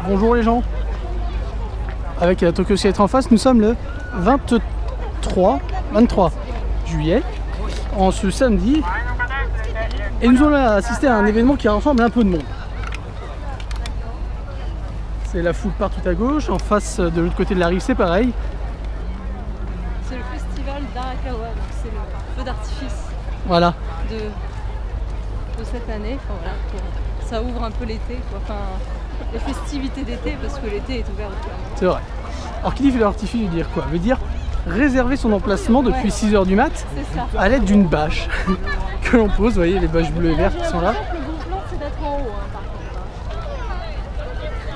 Bonjour les gens. Avec la Tokyo Skytree en face, nous sommes le 23 juillet, en ce samedi. Et nous allons assister à un événement qui rassemble un peu de monde. C'est la foule partout à gauche, en face de l'autre côté de la rive c'est pareil. C'est le festival d'Arakawa, donc c'est le feu d'artifice Voilà. de cette année. Enfin, voilà, ça ouvre un peu l'été, enfin les festivités d'été, parce que l'été est ouvert depuis un moment. C'est vrai. Alors qui dit feu d'artifice veut dire quoi? Veut dire réserver son emplacement depuis 6 h du mat à l'aide d'une bâche que l'on pose. Vous voyez les bâches bleues et vertes qui sont là. Le bon plan c'est d'être en haut par contre.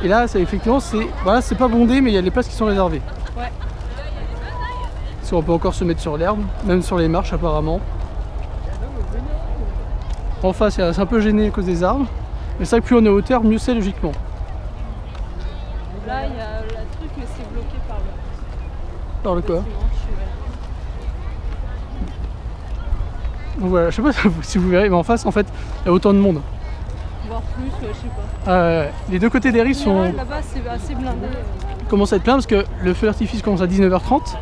Et là c'est effectivement voilà, c'est pas bondé mais il y a des places qui sont réservées. Ouais. Si on peut encore se mettre sur l'herbe, même sur les marches apparemment. En face c'est un peu gêné à cause des arbres. Mais c'est vrai que plus on est en hauteur, mieux c'est logiquement. Là il y a le truc mais c'est bloqué par le... Par le quoi? Donc voilà, je sais pas si vous verrez, mais en face en fait il y a autant de monde. Voire plus, je sais pas. Les deux côtés des rives sont... Là-bas c'est assez blindé. commence à être plein parce que le feu d'artifice commence à 19h30.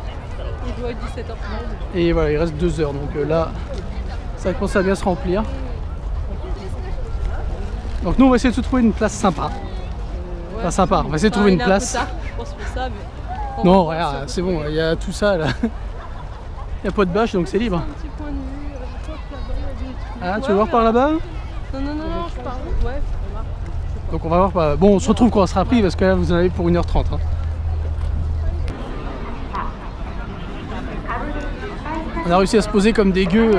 Il doit être 17h30. Et voilà, il reste 2 heures, donc là ça commence à bien se remplir. Donc nous on va essayer de se trouver une place sympa. Ouais, Enfin sympa, on va essayer de trouver une place. Un peu tard, je pense pour ça, mais... Non, regarde, c'est bon, il y a tout ça là. Il n'y a pas de bâche donc c'est libre. Un petit point de vue, là-bas, il y a des trucs. Ah, tu veux voir par là-bas? Non, je parle. Ouais, donc on va voir par là. Bon, on se retrouve quand on sera pris parce que là vous en avez pour 1h30. Hein. On a réussi à se poser comme des gueux,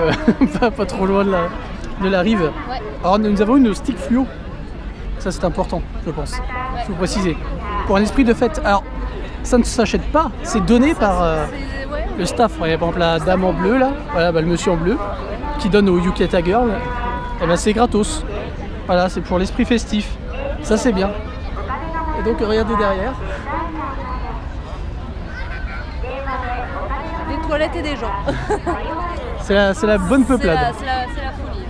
pas trop loin de la rive. Ouais. Alors nous avons une stick fluo. Ça c'est important, je pense. Il faut préciser. Pour un esprit de fête. Alors, ça ne s'achète pas, c'est donné par le staff. Par exemple la dame en bleu là, voilà, le monsieur en bleu, qui donne au Yukata Girl. Et ben c'est gratos. Voilà, c'est pour l'esprit festif. Ça c'est bien. Et donc regardez derrière. des toilettes et des gens. C'est la bonne peuplade. C'est la folie.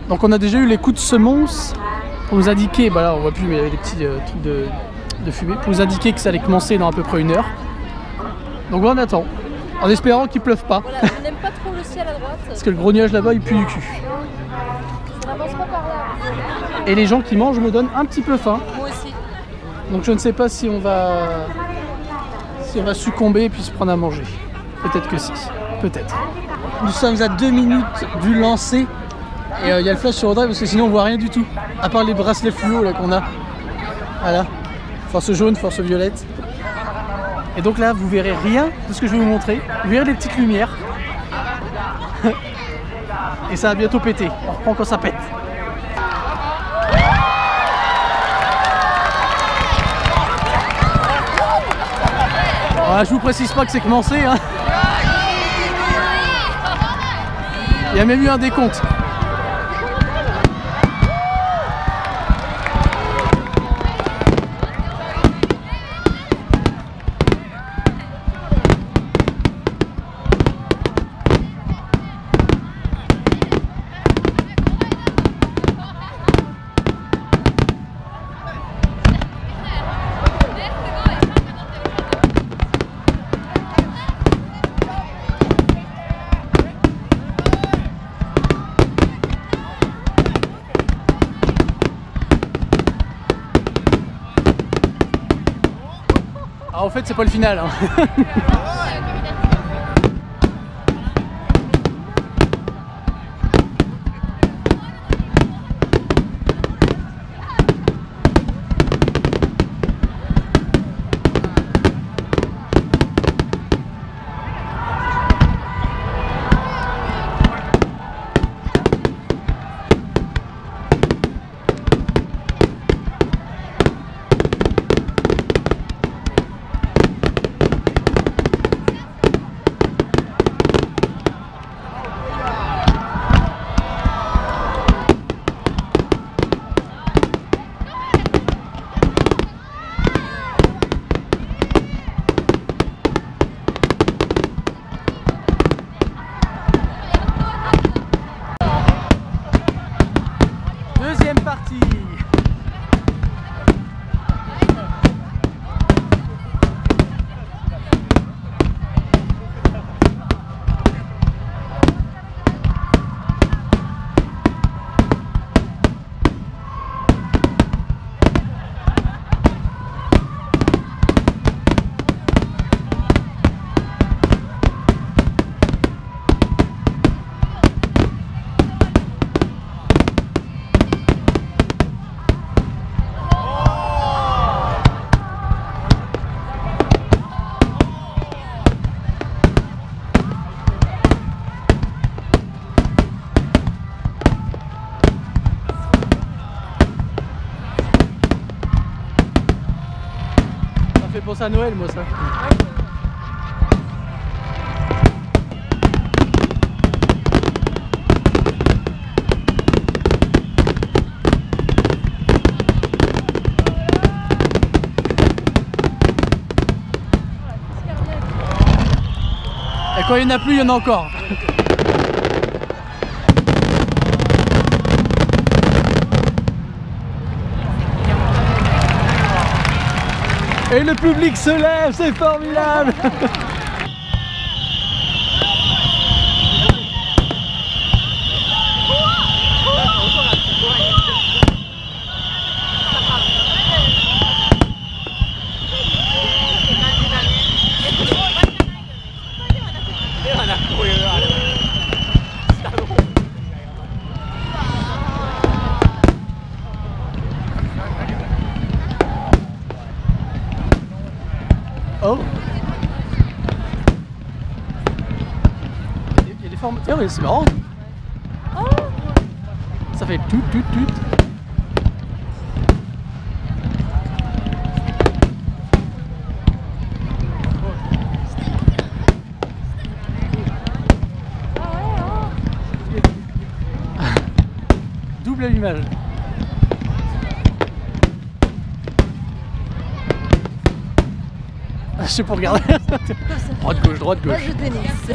Donc on a déjà eu les coups de semonce pour nous indiquer, bah là on voit plus mais il y avait des petits trucs de fumée, pour nous indiquer que ça allait commencer dans à peu près 1 heure. Donc on attend, en espérant qu'il pleuve pas. Voilà, je n'aime pas trop le ciel à droite. Parce que le gros nuage là-bas il pue du cul. Ça n'avance pas par là. Et les gens qui mangent me donnent un petit peu faim. Moi aussi. Donc je ne sais pas si on va succomber et puis se prendre à manger. Peut-être que si, peut-être. Nous sommes à 2 minutes du lancer. Et il y a le flash sur Audrey parce que sinon on voit rien du tout. À part les bracelets fluo là qu'on a. Voilà. Force jaune, force violette. Et donc là vous verrez rien de ce que je vais vous montrer. Vous verrez les petites lumières. Et ça va bientôt péter. On reprend quand ça pète. Voilà, je vous précise pas que c'est commencé. Hein. Il y a même eu un décompte. En fait c'est pas le final. Hein. fait penser à Noël, moi, ça. Et quand il n'y en a plus, il y en a encore. Et le public se lève, c'est formidable. Oh. Il y a des formes. Tiens, c'est marrant. Oh. Ça fait tout. Double allumage. Je sais pour regarder. Droite gauche. Moi je tennis.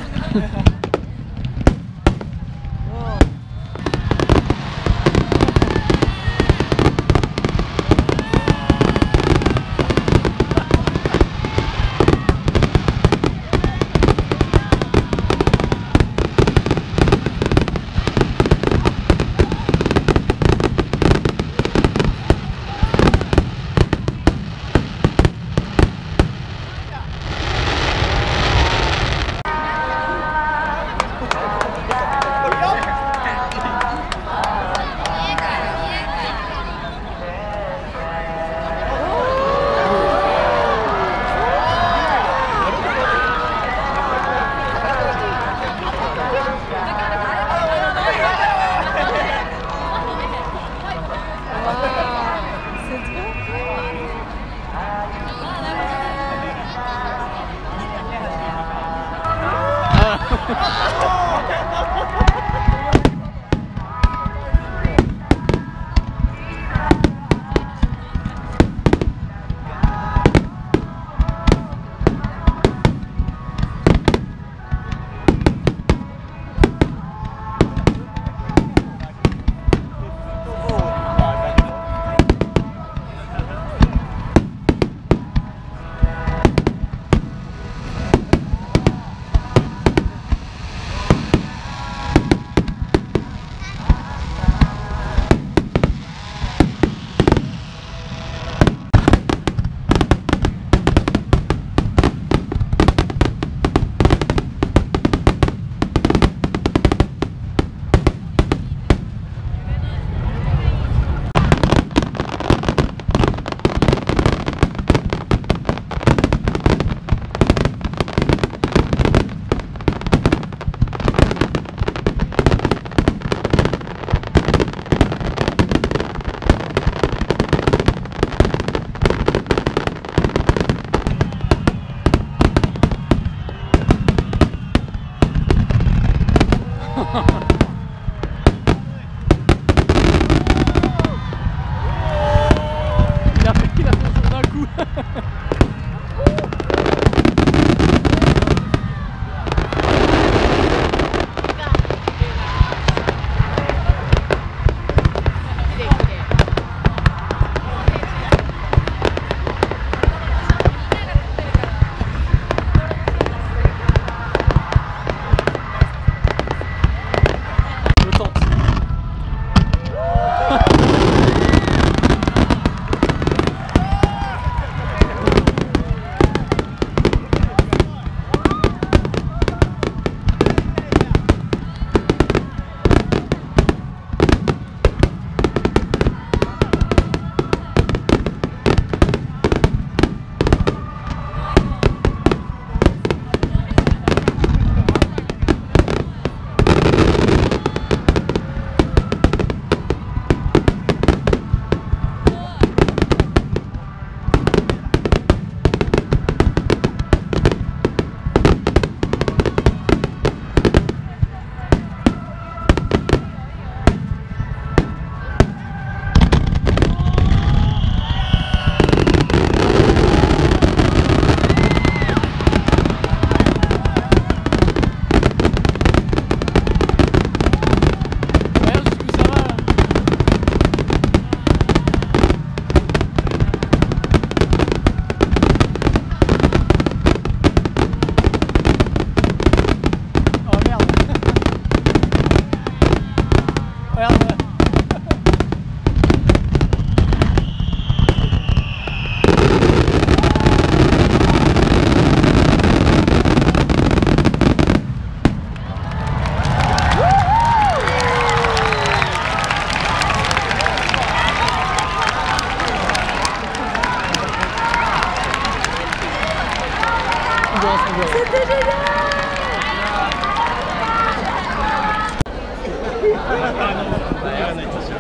Honduras, Honduras. C'était génial.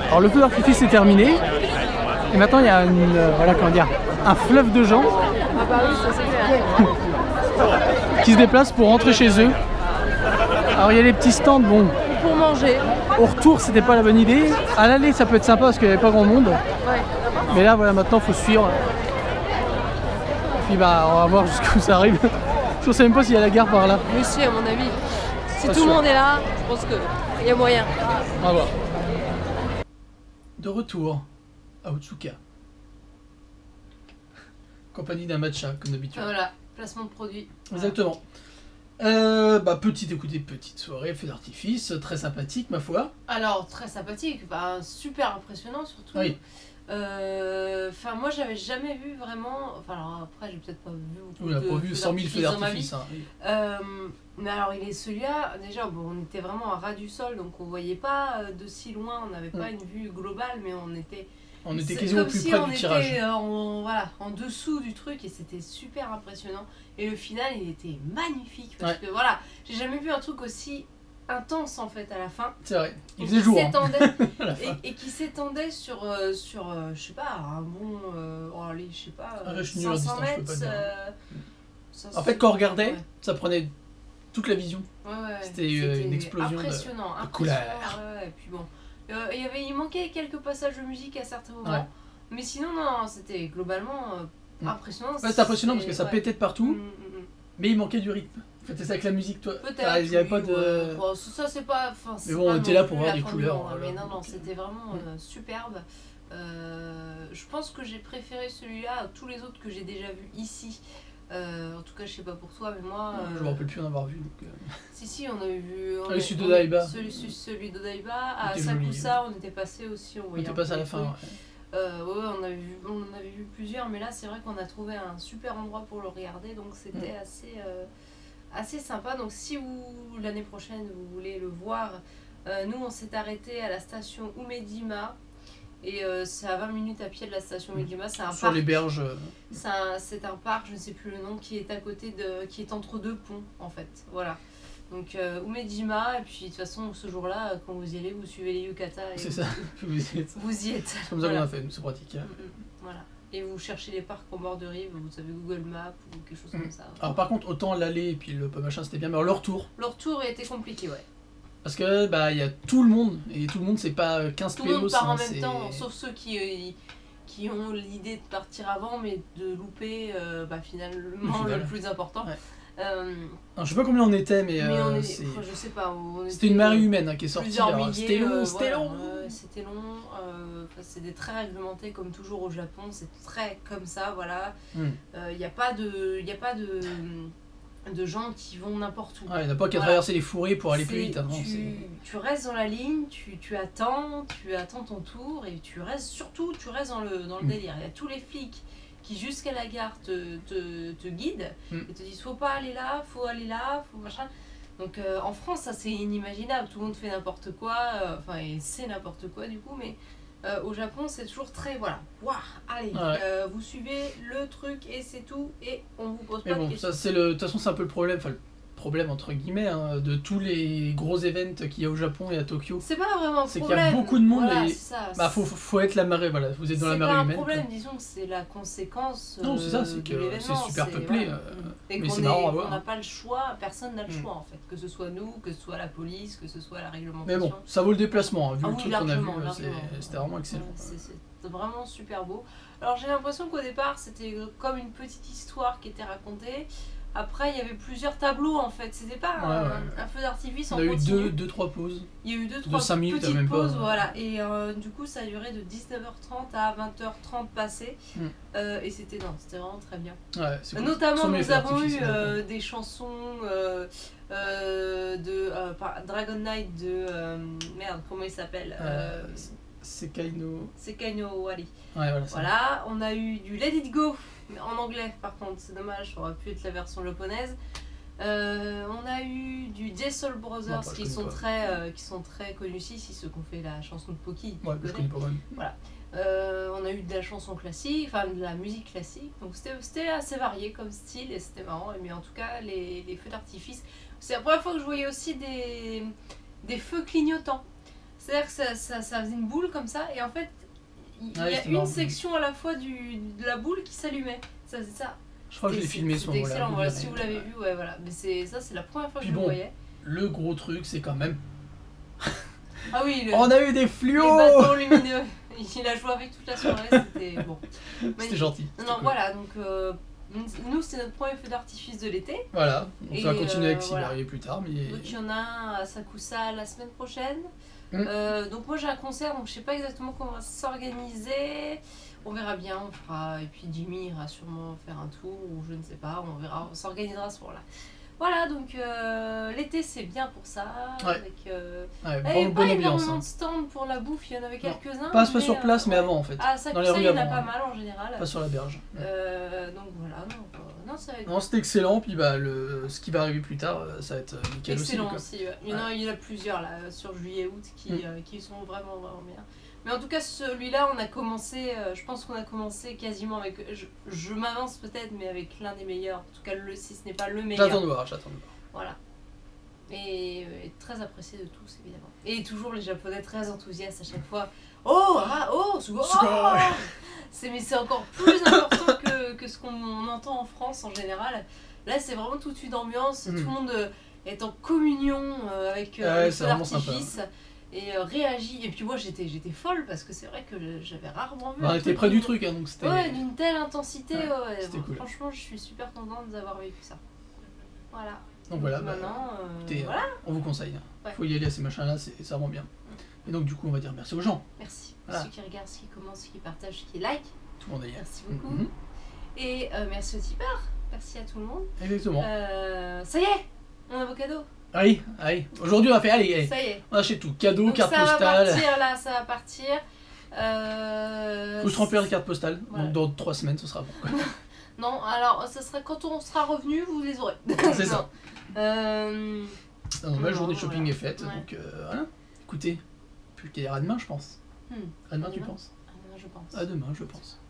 Alors le feu d'artifice est terminé. Et maintenant il y a une, voilà, comment dire, un fleuve de gens Ah bah oui, ça c'est clair. qui se déplacent pour rentrer chez eux. Alors il y a les petits stands, bon, Pour manger. au retour c'était pas la bonne idée. À l'aller ça peut être sympa parce qu'il n'y avait pas grand monde. Ouais. Mais là voilà, maintenant faut suivre. Puis bah on va voir jusqu'où ça arrive. Je sais même pas s'il y a la gare par là. Mais si, à mon avis. Si Pas tout sûr. le monde est là, je pense qu'il y a moyen. On va voir. De retour à Otsuka. Compagnie d'un matcha comme d'habitude. Voilà, placement de produit. Exactement. Petite soirée, feu d'artifice, très sympathique ma foi. Alors, très sympathique, bah, super impressionnant surtout. Oui. Enfin, moi j'avais jamais vu vraiment. Enfin, alors après, j'ai peut-être pas vu beaucoup On n'a de pas vu 100 000 feux dans ma d'artifice. vie. Hein, oui. Mais alors, il est celui-là, déjà, bon, on était vraiment à ras du sol, donc on voyait pas de si loin, on n'avait pas une vue globale, mais on était. On était C'est quasiment comme plus si près on du tirage. était en dessous du truc et c'était super impressionnant. Et le final, il était magnifique parce que voilà, j'ai jamais vu un truc aussi intense en fait à la fin. C'est vrai, il Et faisait qui jour. Hein. s'étendait- À la fin. et qui s'étendait sur je sais pas, un bon, allez, je sais pas, Un rush nul à 500 distance, je peux mètres. pas dire. Ça, En fait, quand on regardait, ouais. ça prenait toute la vision. Ouais, C'était une explosion impressionnant, de couleurs. Ouais, et puis bon, il manquait quelques passages de musique à certains moments, Ouais. mais sinon non, c'était globalement impressionnant. Ouais, c'était impressionnant parce que ça pétait de partout, Mm. mais il manquait du rythme. En fait, c'est ça avec la musique, toi. Peut-être. Enfin, il n'y avait oui, pas de. ouais. Bon, ça c'est pas. Mais bon, on était là pour voir des couleurs. Mais Voilà. non, Donc, c'était vraiment superbe. Je pense que j'ai préféré celui-là à tous les autres que j'ai déjà vus ici. En tout cas, je sais pas pour toi, mais moi. Je me rappelle plus en avoir vu. Donc, Si, on avait vu. celui d'Odaiba. Celui d'Odaiba. À C'était joli. Sakusa, on était passé aussi. on était passé à la fin. Ouais. Ouais, on en avait vu plusieurs, mais là, c'est vrai qu'on a trouvé un super endroit pour le regarder, donc c'était assez sympa. Donc, si l'année prochaine, vous voulez le voir, nous, on s'est arrêté à la station Umedima. Et c'est à 20 minutes à pied de la station Umedima. C'est un Sur parc. les berges. C'est un parc, je ne sais plus le nom, qui est à côté qui est entre deux ponts en fait. Voilà. Donc Umedima, et puis de toute façon ce jour-là, quand vous y allez, vous suivez les yukata. C'est ça. Vous y êtes. C'est comme ça qu'on a fait, nous, c'est pratique. Hein. Voilà. Et vous cherchez les parcs en bord de rive, vous avez Google Maps ou quelque chose comme ça. Alors par contre, autant l'aller et puis le machin c'était bien, mais alors le retour. Le retour a été compliqué, ouais. Parce que bah il y a tout le monde, et tout le monde c'est pas 15 Tout le monde pélos. part en hein, même temps, sauf ceux qui ont l'idée de partir avant, mais de louper finalement le plus important. Ouais. Alors, je sais pas combien on était, mais on est, c'est- je sais pas. c'était une marée humaine hein, qui est sortie. Plusieurs alors, milliers, C'était long, voilà, long. c'était long. C'était très réglementé comme toujours au Japon. C'est très comme ça, voilà. Il n'y a pas de gens qui vont n'importe où. Ouais, il n'y en a pas qu'à Voilà. traverser les fourrés pour aller plus vite. Hein, non, tu restes dans la ligne, tu attends ton tour et tu restes dans le délire. Il y a tous les flics qui jusqu'à la gare te guident et te disent faut pas aller là, faut machin. Donc en France ça c'est inimaginable, tout le monde fait n'importe quoi, et c'est n'importe quoi du coup, mais au Japon c'est toujours très allez, vous suivez le truc et c'est tout et on vous pose Mais pas de bon, questions. ça c'est de toute façon c'est un peu le problème, enfin le problème entre guillemets hein, de tous les gros events qu'il y a au Japon et à Tokyo. C'est pas vraiment un C'est problème. qu'il y a beaucoup de monde Voilà, et c'est ça. bah faut être la marée, voilà, vous êtes dans la marée C'est pas un humaine. problème, quoi. disons que c'est la conséquence Non, c'est ça, c'est de que l'événement, c'est super peuplé, et mais qu'on c'est marrant à on voir. n'a pas le choix, personne n'a le choix en fait, que ce soit nous, que ce soit la police, que ce soit la Mais réglementation. bon, ça vaut le déplacement, hein, vu Ah le oui, truc qu'on a vu, largement. c'était vraiment excellent. Ouais, c'est vraiment super beau. Alors j'ai l'impression qu'au départ c'était comme une petite histoire qui était racontée. Après il y avait plusieurs tableaux en fait, c'était pas un feu d'artifice On en a eu continu. deux, trois pauses. Il y a eu de 2-3 5 minutes, petites même pas, pauses, hein. voilà. Et du coup, ça a duré de 19h30 à 20h30 passé. Et c'était vraiment très bien. Ouais, c'est cool. Notamment, Sans nous effets avons eu artificiels. des chansons Dragon Knight de... merde, comment il s'appelle Sekaino. Sekaino Wari. Ouais, voilà. ça. Voilà, on a eu du Let It Go, en anglais par contre, c'est dommage, ça aurait pu être la version japonaise. On a eu du J-Soul Brothers Non, qui sont très connus ici, ceux qui ont fait la chanson de Poki. Ouais, je connais pas mal. On a eu de la chanson classique, enfin de la musique classique, donc c'était assez varié comme style et c'était marrant. Mais en tout cas, les feux d'artifice, c'est la première fois que je voyais aussi des feux clignotants. C'est-à-dire que ça faisait une boule comme ça, et en fait, il y a une section à la fois de la boule qui s'allumait. Ça faisait ça. Je crois que je l'ai filmé ce moment-là. Excellent, voilà, si vous l'avez vu, ouais, voilà. Mais c'est la première fois que je le voyais. Le gros truc, c'est quand même. Ah oui, on a eu des fluos! Les bâtons lumineux. Il a joué avec toute la soirée, c'était bon. C'était gentil. Non, cool. Voilà, donc nous, c'est notre premier feu d'artifice de l'été. Voilà, on va continuer avec s'il va arriver plus tard. Mais... Donc il y en a un à Sakusa la semaine prochaine. Donc moi j'ai un concert, donc je sais pas exactement comment on va s'organiser. On verra bien, on fera. Et puis Jimmy ira sûrement faire un tour, ou je ne sais pas, on verra, on s'organisera à ce moment-là. Voilà, donc l'été c'est bien pour ça. Ouais. Avec bonne pas ambiance. Énormément de stands pour la bouffe, il y en avait quelques-uns. Pas sur place, mais avant en fait. Ah, ça, dans les rues il y en a avant, pas mal en général. Pas sur la berge. Donc voilà, non, ça va être. Non, c'était excellent, puis ce qui va arriver plus tard, ça va être nickel excellent aussi. Ouais. Il y en a plusieurs là, sur juillet-août qui sont vraiment bien. Mais en tout cas, celui-là, on a commencé, je pense qu'on a commencé quasiment avec, je m'avance peut-être, mais avec l'un des meilleurs, en tout cas si ce n'est pas le meilleur. J'attends de voir. Voilà. Et très apprécié de tous, évidemment. Et toujours les Japonais très enthousiastes à chaque fois. Mais c'est encore plus important que ce qu'on entend en France en général. Là, c'est vraiment toute une ambiance, tout le monde est en communion avec le feu d'artifice. Et réagit. Et puis moi j'étais folle parce que c'est vrai que j'avais rarement vu. On était près du truc, hein, donc c'était. Ouais, d'une telle intensité. C'était cool. Franchement, je suis super contente d'avoir vécu ça. Voilà. Donc voilà, maintenant, voilà. On vous conseille. Faut y aller à ces machins-là, c'est vraiment bien. Et donc du coup, on va dire merci aux gens. Merci. Ceux qui regardent, ceux qui commentent, ceux qui partagent, ceux qui like. Tout le monde d'ailleurs. Merci beaucoup. Et merci aux tipeurs. Merci à tout le monde. Exactement. Ça y est, on a vos cadeaux. Allez. Aujourd'hui, on va faire, allez. Ça y est. On achète tout. Cadeaux, donc, carte postale. Ça va partir. Faut se remplir les cartes postales. Voilà. Donc dans 3 semaines, ce sera bon. Quoi. Non, alors ça sera quand on sera revenu, vous les aurez. C'est ça. La journée de shopping est faite, ouais. donc voilà. Écoutez, plus qu'à demain, je pense. À demain, tu penses? À demain, je pense. À demain, je pense.